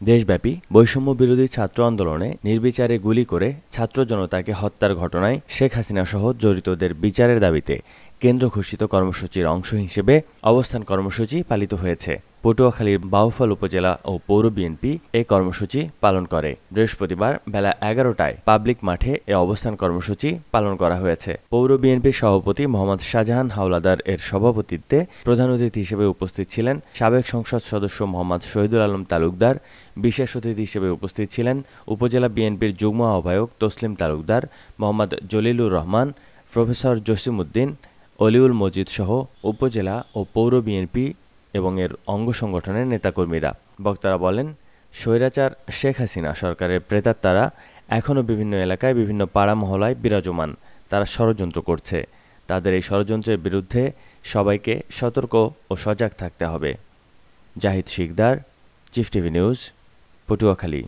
দেশব্যাপী বৈষম্য বিরোধী ছাত্র আন্দোলনে নির্বিচারে গুলি করে ছাত্র জনতাকে হত্যার ঘটনায় শেখ হাসিনা সহ জড়িতদের বিচারের দাবিতে কেন্দ্র ঘোষিত কর্মসূচির অংশ হিসেবে অবস্থান কর্মসূচি পালিত হয়েছে। পটুয়াখালীর বাউফল উপজেলা ও পৌর বিএনপি এই কর্মসূচি পালন করে। বৃহস্পতিবার বেলা 11টায় পাবলিক মাঠে এ অবস্থান কর্মসূচি পালন করা হয়েছে। পৌর বিএনপির সভাপতি মোহাম্মদ শাহজাহান হাওলাদার এর সভাপতিত্বে প্রধান অতিথি হিসেবে উপস্থিত ছিলেন সাবেক সংসদ সদস্য মোহাম্মদ শহীদুল আলম তালুকদার। বিশেষ অতিথি হিসেবে উপস্থিত ছিলেন উপজেলা বিএনপির যুগ্ম আহ্বায়ক তসলিম তালুকদার, মোহাম্মদ জলিলুর রহমান, প্রফেসর জসিমউদ্দিন, অলিউল মজিদ সহ উপজেলা ও পৌর বিএনপি এবং এর অঙ্গ সংগঠনের নেতাকর্মীরা। বক্তারা বলেন, স্বৈরাচার শেখ হাসিনা সরকারের প্রেতাত্মারা এখনও বিভিন্ন এলাকায় বিভিন্ন পাড়া মহলায় বিরাজমান। তারা ষড়যন্ত্র করছে। তাদের এই ষড়যন্ত্রের বিরুদ্ধে সবাইকে সতর্ক ও সজাগ থাকতে হবে। Zahid Sikdar, chief TV news, Patuakhali.